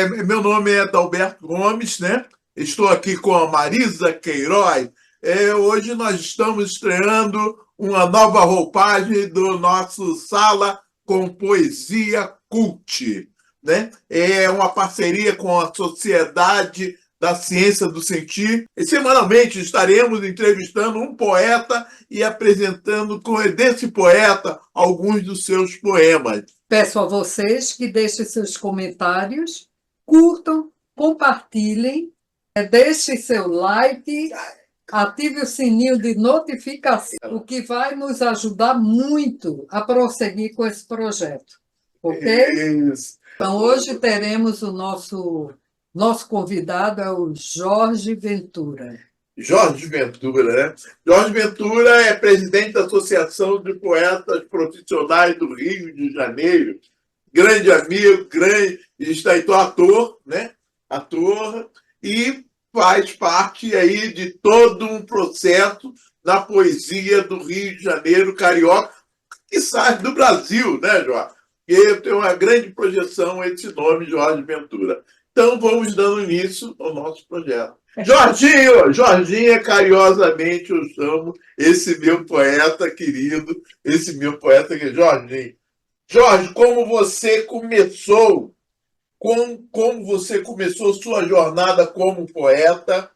Meu nome é Adalberto Gomes, né? Estou aqui com a Marisa Queiroz. Hoje nós estamos estreando uma nova roupagem do nosso Sala com Poesia Cult, né? É uma parceria com a Sociedade da Ciência do Sentir. E semanalmente estaremos entrevistando um poeta e apresentando desse poeta alguns dos seus poemas. Peço a vocês que deixem seus comentários, curtam, compartilhem, deixem seu like, ative o sininho de notificação, o que vai nos ajudar muito a prosseguir com esse projeto. Ok? Isso. Então, hoje teremos o nosso convidado, é o Jorge Ventura. Jorge Ventura, né? Jorge Ventura é presidente da Associação de Poetas Profissionais do Rio de Janeiro, grande amigo, ator, né? Ator, e faz parte aí de todo um processo na poesia do Rio de Janeiro, carioca, que sai do Brasil, né, Jorge? Porque tem uma grande projeção esse nome, Jorge Ventura. Então, vamos dando início ao nosso projeto. Jorginho, carinhosamente eu chamo esse meu poeta querido, Jorginho. Jorge, como você começou sua jornada como poeta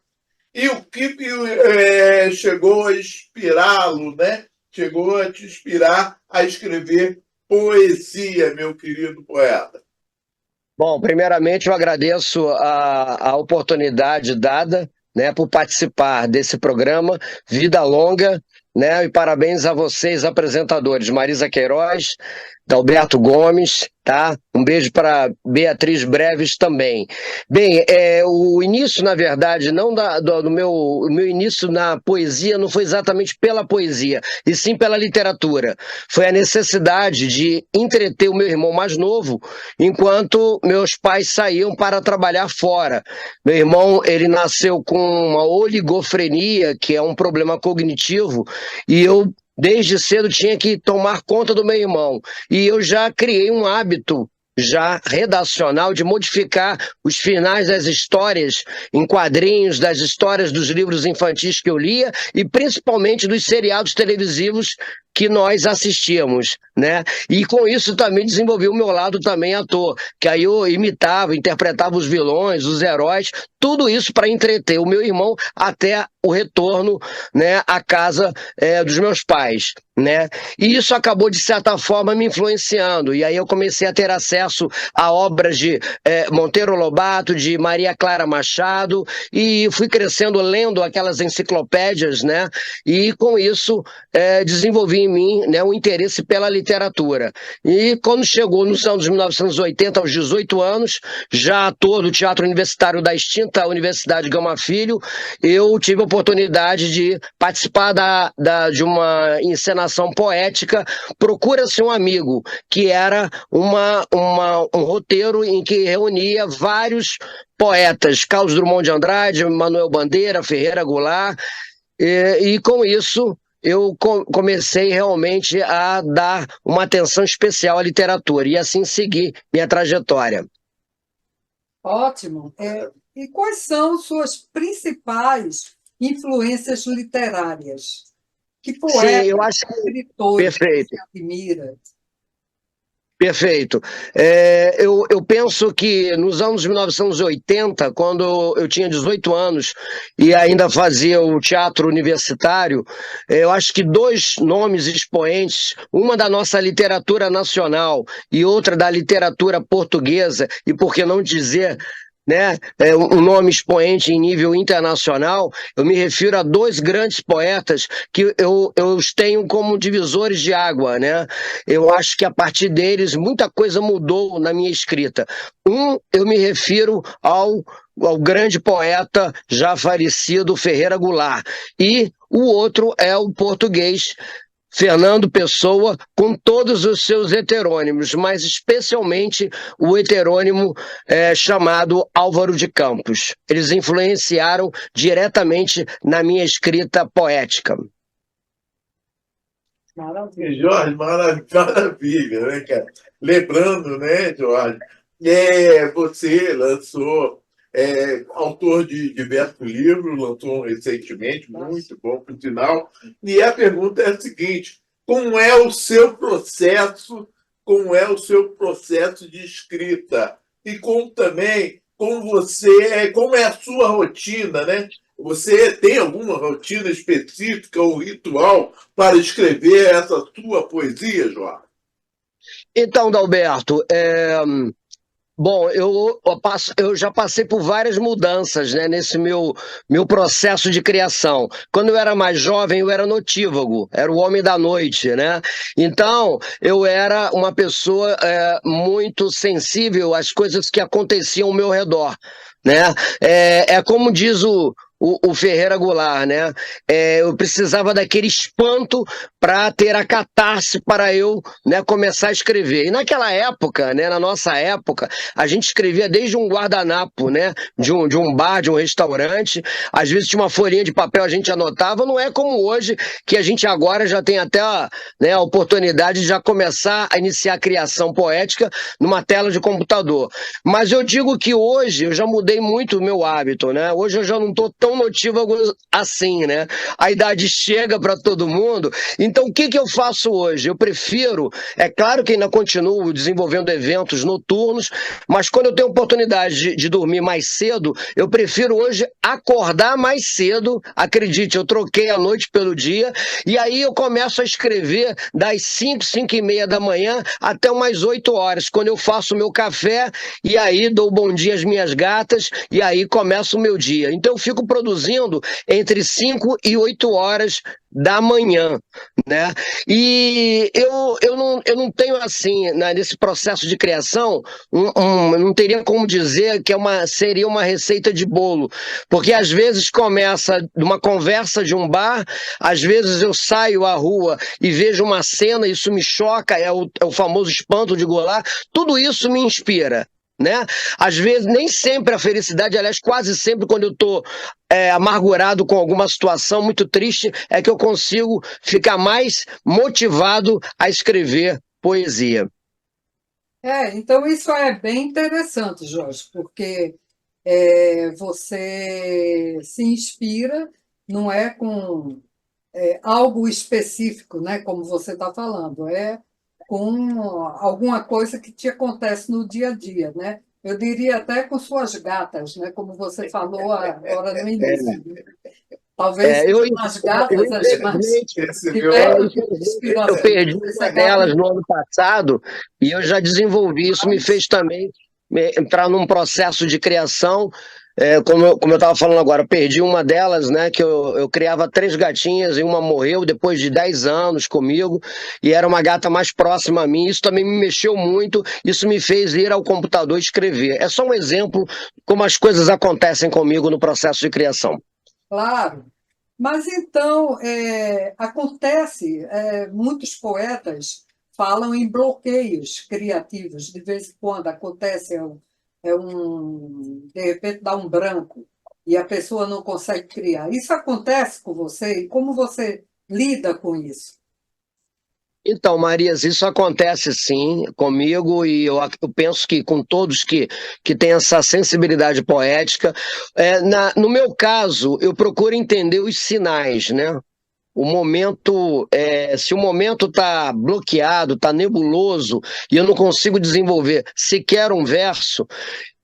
e o que chegou a inspirá-lo, né? Chegou a te inspirar a escrever poesia, meu querido poeta. Bom, primeiramente eu agradeço a oportunidade dada, né, por participar desse programa, Vida Longa, né, e parabéns a vocês, apresentadores, Marisa Queiroz, Adalberto Gomes, tá? Um beijo para Beatriz Breves também. Bem, o início, na verdade, não do meu início na poesia não foi exatamente pela poesia, e sim pela literatura. Foi a necessidade de entreter o meu irmão mais novo, enquanto meus pais saíam para trabalhar fora. Meu irmão, ele nasceu com uma oligofrenia, que é um problema cognitivo, e eu desde cedo tinha que tomar conta do meu irmão. E eu já criei um hábito já redacional de modificar os finais das histórias em quadrinhos, das histórias dos livros infantis que eu lia e principalmente dos seriados televisivos que nós assistíamos, né? E com isso também desenvolvi o meu lado também ator, que aí eu imitava, interpretava os vilões, os heróis, tudo isso para entreter o meu irmão até o retorno, né, à casa dos meus pais, né? E isso acabou, de certa forma, me influenciando. E aí eu comecei a ter acesso a obras de Monteiro Lobato, de Maria Clara Machado, e fui crescendo lendo aquelas enciclopédias, né? E com isso desenvolvi em mim, né, um interesse pela literatura. E quando chegou nos anos 1980, aos 18 anos, já ator do Teatro Universitário da extinta Universidade Gama Filho, eu tive a oportunidade de participar de uma encenação poética, Procura-se um Amigo, que era um roteiro em que reunia vários poetas, Carlos Drummond de Andrade, Manuel Bandeira, Ferreira Goulart, e com isso eu comecei realmente a dar uma atenção especial à literatura e assim seguir minha trajetória. Ótimo. E quais são suas principais influências literárias? Que poeta, Sim, eu acho que... escritor Perfeito. você admira? Perfeito. Eu penso que nos anos 1980, quando eu tinha 18 anos e ainda fazia o teatro universitário, eu acho que dois nomes expoentes, uma da nossa literatura nacional e outra da literatura portuguesa, e por que não dizer, né, um nome expoente em nível internacional, eu me refiro a dois grandes poetas que eu os tenho como divisores de água, né? Eu acho que a partir deles muita coisa mudou na minha escrita. Eu me refiro ao grande poeta já falecido Ferreira Goulart, e o outro é o português Fernando Pessoa, com todos os seus heterônimos, mas especialmente o heterônimo chamado Álvaro de Campos. Eles influenciaram diretamente na minha escrita poética. Maravilha. Jorge, maravilha, né, cara? Lembrando, né, Jorge, Você lançou, autor de diversos livros, lançou um recentemente, muito bom, por sinal. E a pergunta é a seguinte: como é o seu processo, como é o seu processo de escrita? E como também, como é a sua rotina, né? Você tem alguma rotina específica ou ritual para escrever essa sua poesia, João? Então, Dalberto, bom, eu já passei por várias mudanças, né, nesse meu processo de criação. Quando eu era mais jovem, eu era notívago, era o homem da noite, né? Então, eu era uma pessoa muito sensível às coisas que aconteciam ao meu redor, né? É como diz o Ferreira Goulart, né? Eu precisava daquele espanto para ter a catarse para eu, né, começar a escrever. E naquela época, né, na nossa época, a gente escrevia desde um guardanapo, né, de um bar, de um restaurante. Às vezes tinha uma folhinha de papel, a gente anotava. Não é como hoje, que a gente agora já tem até, né, a oportunidade de já começar a iniciar a criação poética numa tela de computador. Mas eu digo que hoje eu já mudei muito o meu hábito, né? Hoje eu já não estou tão notívago assim, né? A idade chega para todo mundo. Então, o que eu faço hoje? Eu prefiro, é claro que ainda continuo desenvolvendo eventos noturnos, mas quando eu tenho oportunidade de dormir mais cedo, eu prefiro hoje acordar mais cedo. Acredite, eu troquei a noite pelo dia, e aí eu começo a escrever das 5, 5 e meia da manhã até umas 8 horas, quando eu faço o meu café, e aí dou bom dia às minhas gatas, e aí começa o meu dia. Então eu fico produzindo entre 5 e 8 horas da manhã, né? E eu não tenho assim, né, nesse processo de criação, não teria como dizer que seria uma receita de bolo, porque às vezes começa de uma conversa de um bar, às vezes eu saio à rua e vejo uma cena, isso me choca, é o famoso espanto de Goulart, tudo isso me inspira, né? Às vezes, nem sempre a felicidade, aliás, quase sempre quando eu estou amargurado com alguma situação muito triste, é que eu consigo ficar mais motivado a escrever poesia. Então isso é bem interessante, Jorge, porque você se inspira, não é com algo específico, né, como você está falando, é com alguma coisa que te acontece no dia a dia, né? Eu diria até com suas gatas, né, como você falou agora no início. Né? Talvez Eu, sejam as gatas as mais infelizmente, que levam eu inspiração. perdi uma delas no ano passado e eu já desenvolvi. Isso me fez também entrar num processo de criação. Como eu estava falando agora, eu perdi uma delas, né? Que eu criava 3 gatinhas e uma morreu depois de 10 anos comigo, e era uma gata mais próxima a mim. Isso também me mexeu muito, isso me fez ir ao computador e escrever. É só um exemplo como as coisas acontecem comigo no processo de criação. Claro. Mas então, acontece, muitos poetas falam em bloqueios criativos, de vez em quando acontece, de repente dá um branco e a pessoa não consegue criar. Isso acontece com você? E como você lida com isso? Então, Marias, isso acontece sim comigo e eu penso que com todos que têm essa sensibilidade poética. No meu caso, eu procuro entender os sinais, né? O momento, se o momento está bloqueado, está nebuloso e eu não consigo desenvolver sequer um verso,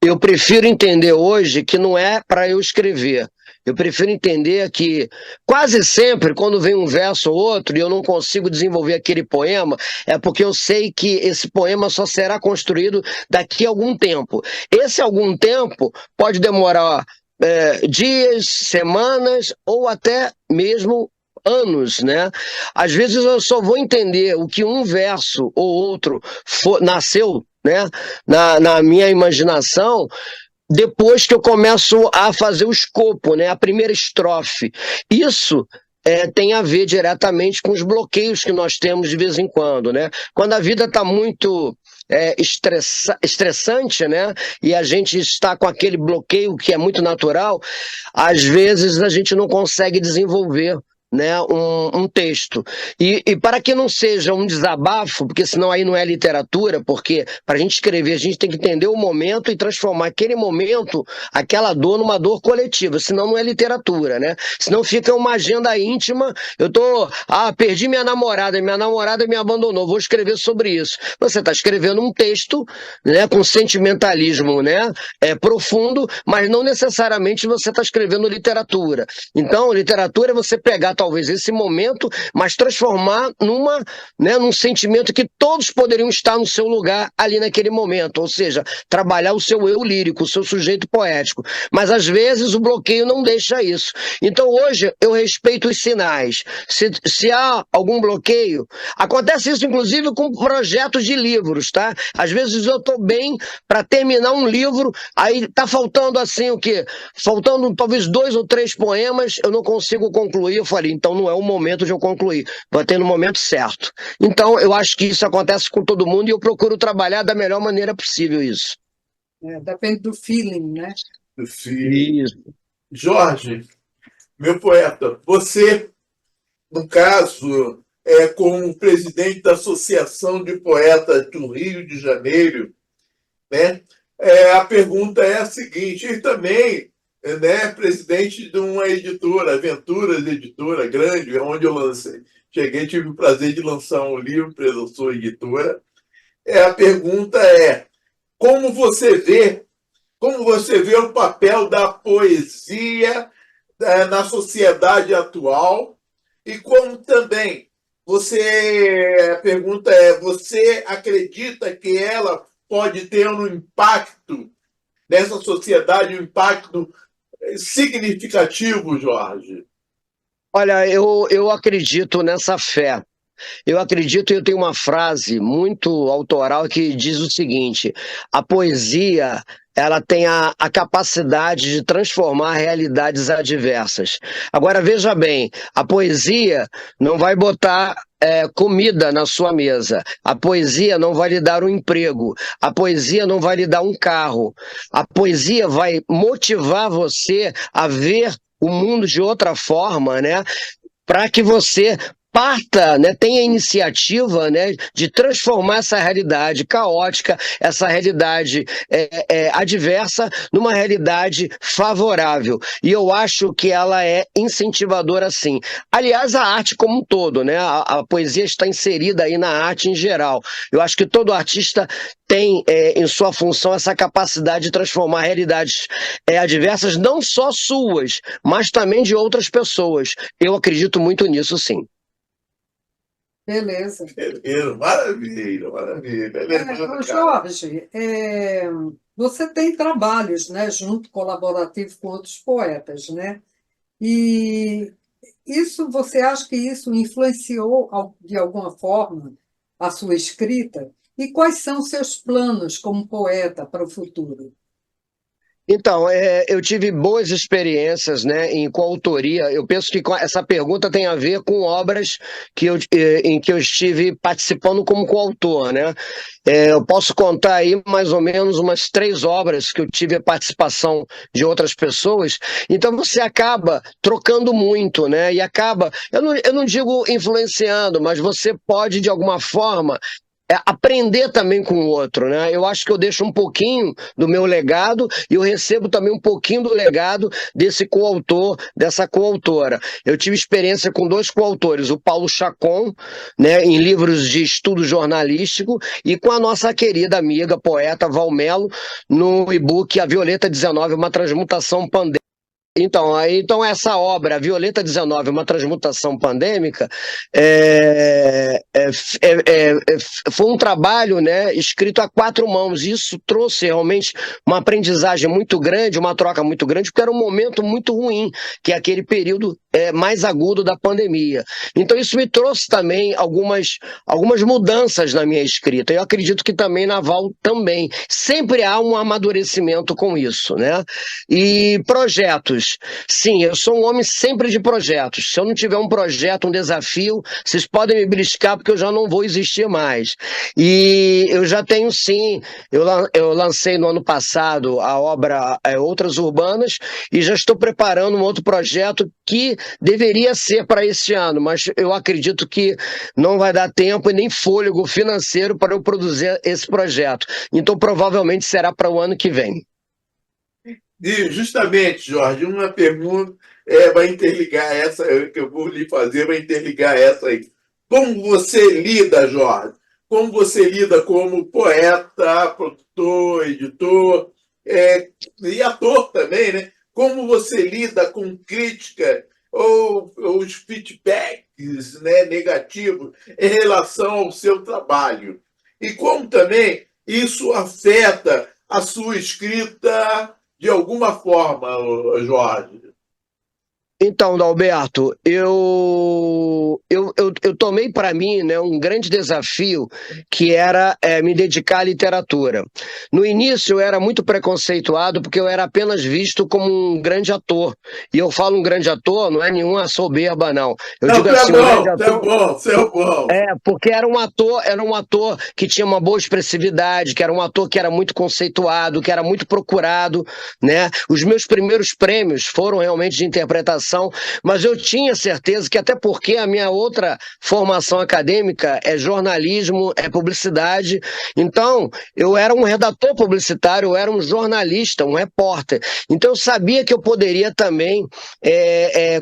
eu prefiro entender hoje que não é para eu escrever. Eu prefiro entender que quase sempre, quando vem um verso ou outro e eu não consigo desenvolver aquele poema, é porque eu sei que esse poema só será construído daqui a algum tempo. Esse algum tempo pode demorar dias, semanas ou até mesmo anos, né? Às vezes eu só vou entender o que um verso ou outro nasceu, né, na minha imaginação, depois que eu começo a fazer o escopo, né, a primeira estrofe. Isso tem a ver diretamente com os bloqueios que nós temos de vez em quando, né? Quando a vida está muito estressante, né? E a gente está com aquele bloqueio que é muito natural, às vezes a gente não consegue desenvolver, né, um texto. E para que não seja um desabafo, porque senão aí não é literatura, porque para a gente escrever, a gente tem que entender o momento e transformar aquele momento, aquela dor, numa dor coletiva, senão não é literatura, né? Senão fica uma agenda íntima, perdi minha namorada me abandonou, vou escrever sobre isso. Você está escrevendo um texto, né, com sentimentalismo, né, profundo, mas não necessariamente você está escrevendo literatura. Então, literatura é você pegar talvez esse momento, mas transformar num sentimento que todos poderiam estar no seu lugar ali naquele momento, ou seja, trabalhar o seu eu lírico, o seu sujeito poético. Mas às vezes o bloqueio não deixa isso. Então hoje eu respeito os sinais. Se há algum bloqueio, acontece isso inclusive com projetos de livros, tá? Às vezes eu estou bem para terminar um livro, aí tá faltando assim o quê? Faltando talvez 2 ou 3 poemas, eu não consigo concluir. Eu falei, então não é o momento de eu concluir, vai ter no momento certo. Então eu acho que isso acontece com todo mundo e eu procuro trabalhar da melhor maneira possível isso. Depende do feeling, né? Do feeling. Isso. Jorge, meu poeta, você, no caso, como presidente da Associação de Poetas do Rio de Janeiro, né? A pergunta é a seguinte, e também, né, presidente de uma editora, Aventuras Editora, grande, onde eu cheguei, tive o prazer de lançar um livro pela sua editora. A pergunta é, como você vê o papel da poesia na sociedade atual e como também a pergunta é, você acredita que ela pode ter um impacto nessa sociedade, um impacto significativo, Jorge? Olha, eu acredito nessa fé. Eu acredito, eu tenho uma frase muito autoral que diz o seguinte: a poesia, ela tem a capacidade de transformar realidades adversas. Agora, veja bem, a poesia não vai botar comida na sua mesa. A poesia não vai lhe dar um emprego. A poesia não vai lhe dar um carro. A poesia vai motivar você a ver o mundo de outra forma, né? Para que você parta, né, tenha a iniciativa, né, de transformar essa realidade caótica, essa realidade adversa, numa realidade favorável. E eu acho que ela é incentivadora, sim. Aliás, a arte como um todo, né, a poesia está inserida aí na arte em geral. Eu acho que todo artista tem em sua função essa capacidade de transformar realidades adversas, não só suas, mas também de outras pessoas. Eu acredito muito nisso, sim. Beleza. Maravilha, maravilha. Jorge, você tem trabalhos, né, junto, colaborativo com outros poetas, né? E você acha que isso influenciou, de alguma forma, a sua escrita? E quais são os seus planos como poeta para o futuro? Então, eu tive boas experiências, né, em coautoria. Eu penso que essa pergunta tem a ver com obras em que eu estive participando como coautor, né? Eu posso contar aí mais ou menos umas 3 obras que eu tive a participação de outras pessoas. Então você acaba trocando muito, né? E acaba, eu não digo influenciando, mas você pode de alguma forma aprender também com o outro, né? Eu acho que eu deixo um pouquinho do meu legado e eu recebo também um pouquinho do legado desse coautor, dessa coautora. Eu tive experiência com 2 coautores, o Paulo Chacon, né, em livros de estudo jornalístico, e com a nossa querida amiga poeta Val Melo no e-book A Violeta 19, uma transmutação pandêmica. Então essa obra, Violeta 19, uma transmutação pandêmica, foi um trabalho, né, escrito a 4 mãos. Isso trouxe realmente uma aprendizagem muito grande, uma troca muito grande, porque era um momento muito ruim, que é aquele período mais agudo da pandemia. Então isso me trouxe também algumas mudanças na minha escrita. Eu acredito que também na Val também. Sempre há um amadurecimento com isso, né? E projetos. projetos. Sim, eu sou um homem sempre de projetos. Se eu não tiver um projeto, um desafio, vocês podem me beliscar porque eu já não vou existir mais. E eu já tenho, sim, eu lancei no ano passado a obra Outras Urbanas e já estou preparando um outro projeto que deveria ser para esse ano, mas eu acredito que não vai dar tempo e nem fôlego financeiro para eu produzir esse projeto. Então, provavelmente será para o ano que vem. E justamente, Jorge, uma pergunta vai interligar essa, que eu vou lhe fazer, vai interligar essa aí. Como você lida, Jorge? Como você lida como poeta, produtor, editor e ator também, né? Como você lida com crítica ou os feedbacks, né, negativos em relação ao seu trabalho? E como também isso afeta a sua escrita de alguma forma, Jorge? Então, Dalberto, eu tomei para mim, né, um grande desafio que era me dedicar à literatura. No início eu era muito preconceituado porque eu era apenas visto como um grande ator. E eu falo um grande ator, não é nenhuma soberba, não. Eu Não, digo assim, um grande você é ator. bom, você é bom. Porque era um ator que tinha uma boa expressividade, que era um ator que era muito conceituado, que era muito procurado, né? Os meus primeiros prêmios foram realmente de interpretação, mas eu tinha certeza que, até porque a minha outra formação acadêmica é jornalismo, é publicidade, então eu era um redator publicitário, eu era um jornalista, um repórter, então eu sabia que eu poderia também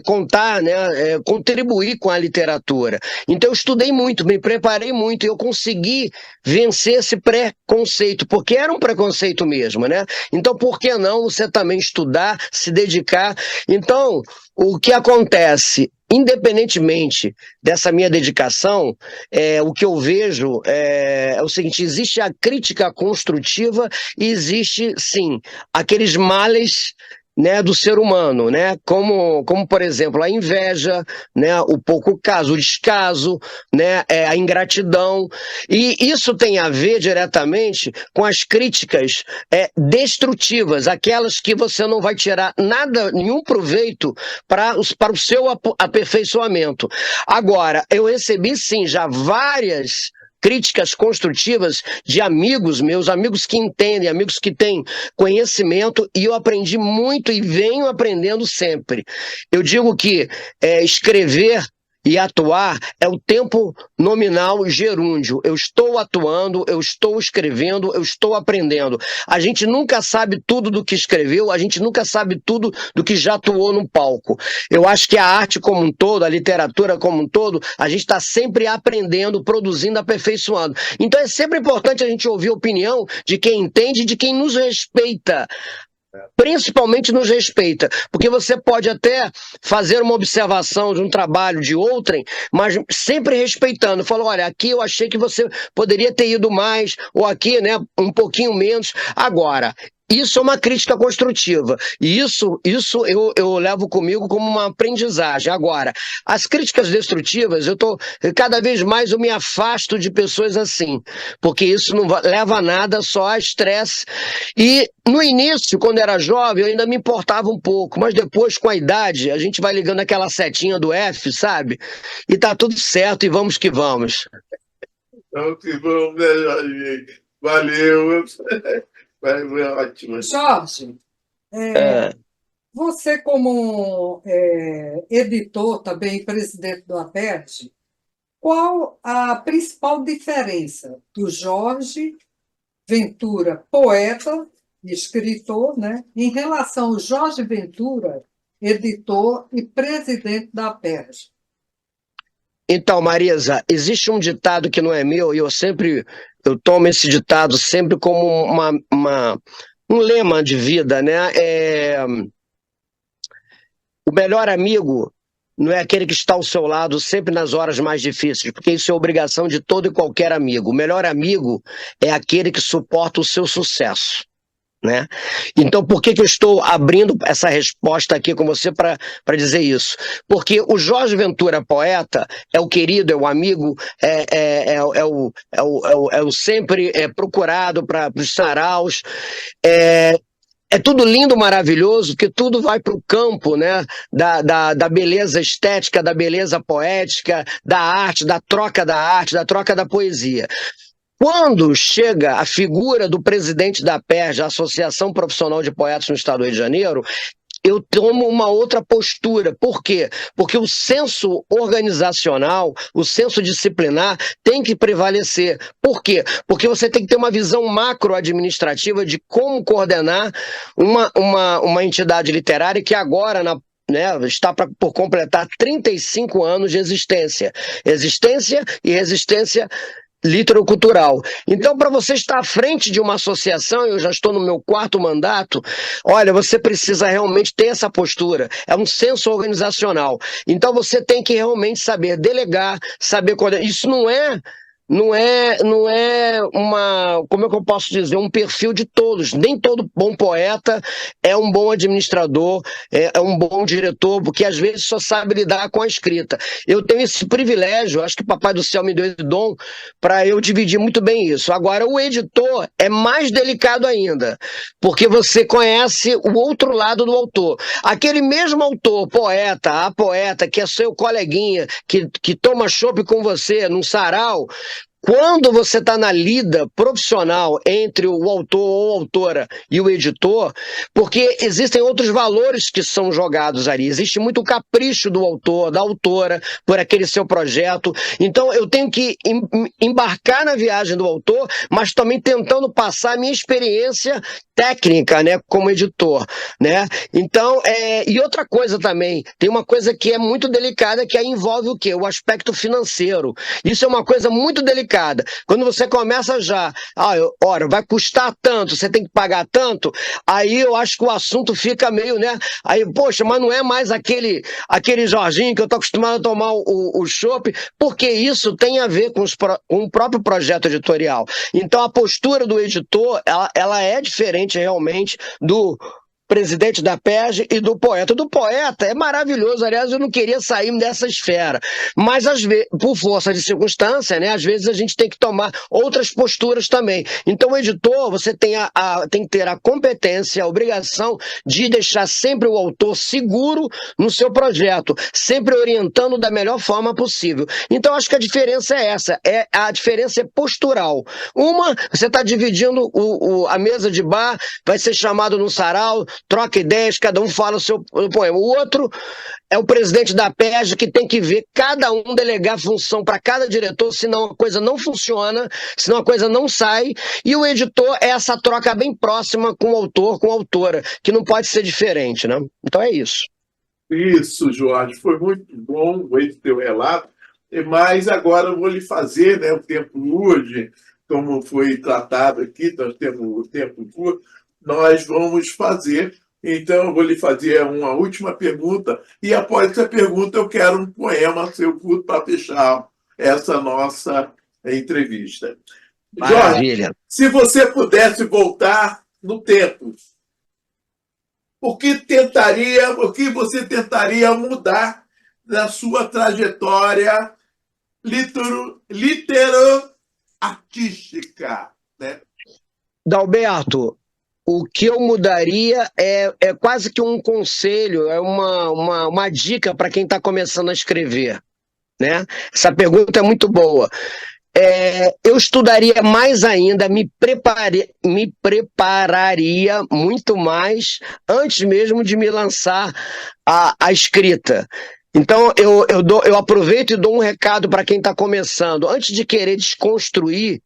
contar, né, contribuir com a literatura. Então eu estudei muito, me preparei muito e eu consegui vencer esse preconceito, porque era um preconceito mesmo, né? Então por que não você também estudar, se dedicar? Então, o que acontece? Independentemente dessa minha dedicação, o que eu vejo é o seguinte: existe a crítica construtiva e existe, sim, aqueles males, né, do ser humano, né, como por exemplo a inveja, né, o pouco caso, o descaso, né, a ingratidão, e isso tem a ver diretamente com as críticas destrutivas, aquelas que você não vai tirar nada, nenhum proveito para o seu aperfeiçoamento. Agora, eu recebi sim já várias críticas construtivas de amigos meus, amigos que entendem, amigos que têm conhecimento, e eu aprendi muito e venho aprendendo sempre. Eu digo que escrever e atuar é o tempo nominal gerúndio. Eu estou atuando, eu estou escrevendo, eu estou aprendendo. A gente nunca sabe tudo do que escreveu, a gente nunca sabe tudo do que já atuou no palco. Eu acho que a arte como um todo, a literatura como um todo, a gente está sempre aprendendo, produzindo, aperfeiçoando. Então é sempre importante a gente ouvir a opinião de quem entende, de quem nos respeita. Principalmente nos respeita, porque você pode até fazer uma observação de um trabalho de outrem, mas sempre respeitando. Falou, olha, aqui eu achei que você poderia ter ido mais, ou aqui, né, um pouquinho menos. Agora, isso é uma crítica construtiva, e isso eu levo comigo como uma aprendizagem. Agora, as críticas destrutivas, cada vez mais eu me afasto de pessoas assim, porque isso não leva a nada, só a estresse. E no início, quando era jovem, eu ainda me importava um pouco, mas depois, com a idade, a gente vai ligando aquela setinha do F, sabe? E tá tudo certo, e vamos que vamos. Vamos que vamos, né, Jorge? Valeu. Foi ótimo. Jorge, você como editor também, presidente do APERJ, qual a principal diferença do Jorge Ventura, poeta e escritor, né, em relação ao Jorge Ventura, editor e presidente da APERJ? Então, Marisa, existe um ditado que não é meu, e eu tomo esse ditado sempre como um lema de vida, né? O melhor amigo não é aquele que está ao seu lado sempre nas horas mais difíceis, porque isso é obrigação de todo e qualquer amigo. O melhor amigo é aquele que suporta o seu sucesso, né? Então, por que eu estou abrindo essa resposta aqui com você para dizer isso? Porque o Jorge Ventura, poeta, é o querido, é o amigo, é o sempre procurado para os saraus, é tudo lindo, maravilhoso, porque tudo vai para o campo, né, da beleza estética, da beleza poética, da arte, da troca da poesia. Quando chega a figura do presidente da APERJ, a Associação Profissional de Poetas no Estado do Rio de Janeiro, eu tomo uma outra postura. Por quê? Porque o senso organizacional, o senso disciplinar tem que prevalecer. Por quê? Porque você tem que ter uma visão macro-administrativa de como coordenar uma entidade literária que agora, está por completar 35 anos de existência. Existência e resistência literocultural. Então, para você estar à frente de uma associação, eu já estou no meu 4º mandato, olha, você precisa realmente ter essa postura, é um senso organizacional. Então, você tem que realmente saber delegar, saber coordenar. Isso não é como é que eu posso dizer, um perfil de todos. Nem todo bom poeta é um bom administrador, é um bom diretor, porque às vezes só sabe lidar com a escrita. Eu tenho esse privilégio, acho que o Papai do Céu me deu esse dom para eu dividir muito bem isso. Agora, o editor é mais delicado ainda, porque você conhece o outro lado do autor. Aquele mesmo autor, a poeta, que é seu coleguinha, que toma chopp com você num sarau, quando você está na lida profissional entre o autor ou autora e o editor, porque existem outros valores que são jogados ali, existe muito capricho do autor, da autora, por aquele seu projeto, então eu tenho que embarcar na viagem do autor, mas também tentando passar a minha experiência técnica, né, como editor, né? Então, e outra coisa também, tem uma coisa que é muito delicada, que aí envolve o quê? O aspecto financeiro. Isso é uma coisa muito delicada. Quando você começa ora, vai custar tanto, você tem que pagar tanto, aí eu acho que o assunto fica meio, né? Aí, poxa, mas não é mais aquele Jorginho que eu tô acostumado a tomar o chopp, porque isso tem a ver com o próprio projeto editorial. Então, a postura do editor, ela é diferente realmente do presidente da APERJ e do poeta. Do poeta é maravilhoso, aliás, eu não queria sair dessa esfera, mas às vezes, por força de circunstância, né, às vezes a gente tem que tomar outras posturas também. Então o editor, você tem que ter a competência, a obrigação de deixar sempre o autor seguro no seu projeto, sempre orientando da melhor forma possível. Então acho que a diferença é essa, a diferença é postural. Uma, você está dividindo a mesa de bar, vai ser chamado no sarau, troca ideias, cada um fala o seu poema. O outro é o presidente da APERJ, que tem que ver cada um delegar função para cada diretor, senão a coisa não funciona, senão a coisa não sai. E o editor é essa troca bem próxima com o autor, com a autora, que não pode ser diferente, né? Então é isso. Isso, Jorge, foi muito bom esse teu relato, mas agora eu vou lhe fazer, né, o tempo hoje, como foi tratado aqui, nós temos o tempo curto, nós vamos fazer. Então, eu vou lhe fazer uma última pergunta, e após essa pergunta eu quero um poema seu curto para fechar essa nossa entrevista. Maravilha. Jorge, se você pudesse voltar no tempo, o que você tentaria mudar na sua trajetória litero-artística, né? Dalberto, o que eu mudaria é quase que um conselho, é uma dica para quem está começando a escrever, né? Essa pergunta é muito boa. Eu estudaria mais ainda, me prepararia muito mais antes mesmo de me lançar à escrita. Então, eu aproveito e dou um recado para quem está começando. Antes de querer desconstruir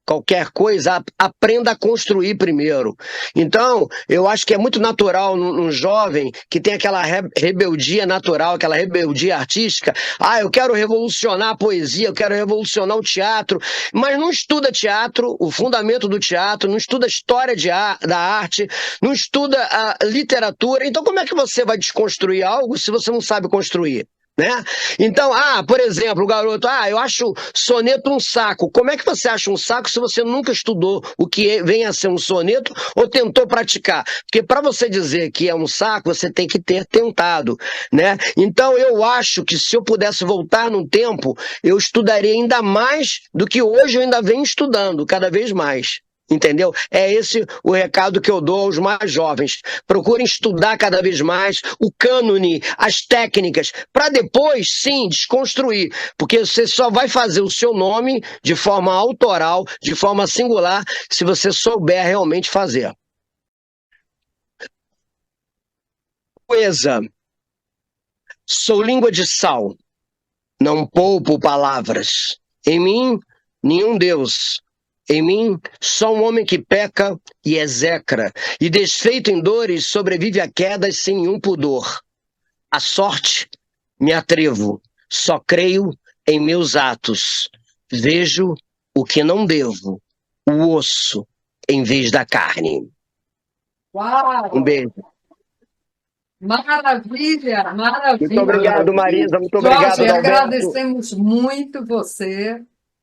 qualquer coisa, aprenda a construir primeiro. Então, eu acho que é muito natural num jovem que tem aquela rebeldia natural, aquela rebeldia artística. Eu quero revolucionar a poesia, eu quero revolucionar o teatro, mas não estuda teatro, o fundamento do teatro, não estuda a história da arte, não estuda a literatura. Então, como é que você vai desconstruir algo se você não sabe construir? Né? Então, por exemplo, o garoto, eu acho soneto um saco. Como é que você acha um saco se você nunca estudou o que vem a ser um soneto ou tentou praticar? Porque para você dizer que é um saco, você tem que ter tentado, né? Então, eu acho que se eu pudesse voltar no tempo, eu estudaria ainda mais do que hoje eu ainda venho estudando, cada vez mais. Entendeu? É esse o recado que eu dou aos mais jovens. Procurem estudar cada vez mais o cânone, as técnicas, para depois, sim, desconstruir. Porque você só vai fazer o seu nome de forma autoral, de forma singular, se você souber realmente fazer. Poesa. Sou língua de sal, não poupo palavras. Em mim, nenhum Deus. Em mim, só um homem que peca e execra, e desfeito em dores, sobrevive a quedas sem nenhum pudor. A sorte, me atrevo, só creio em meus atos. Vejo o que não devo, o osso em vez da carne. Uau! Um beijo. Maravilha, maravilha. Muito obrigado, Marisa. Muito obrigado, Jorge, Adalberto. agradecemos muito você,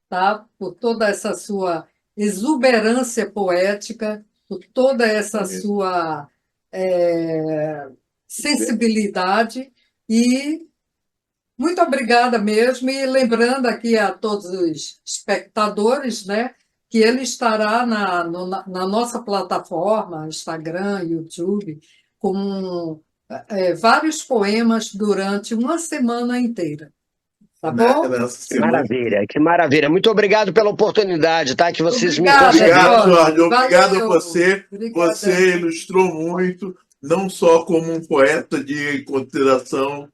tá? Por toda essa sua exuberância poética, por toda essa sua sensibilidade e muito obrigada mesmo. E lembrando aqui a todos os espectadores, né, que ele estará na nossa plataforma, Instagram, YouTube, com vários poemas durante uma semana inteira. Tá bom? Que maravilha, que maravilha. Muito obrigado pela oportunidade, tá? Que vocês me Obrigada, concederam. Obrigado, Jorge. Obrigado Valeu. a você. Obrigada. Você ilustrou muito, não só como um poeta de consideração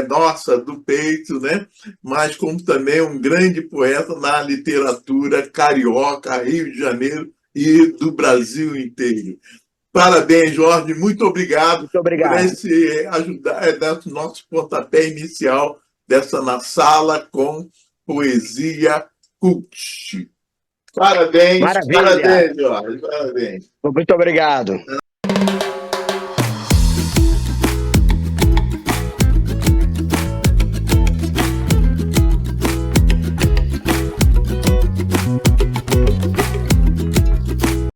nossa, do peito, né? Mas como também um grande poeta na literatura carioca, Rio de Janeiro e do Brasil inteiro. Parabéns, Jorge. Muito obrigado, Muito obrigado. por esse nosso pontapé inicial dessa Na Sala com Poesia Cult. Parabéns, Maravilha. parabéns, Jorge. Parabéns. Muito obrigado.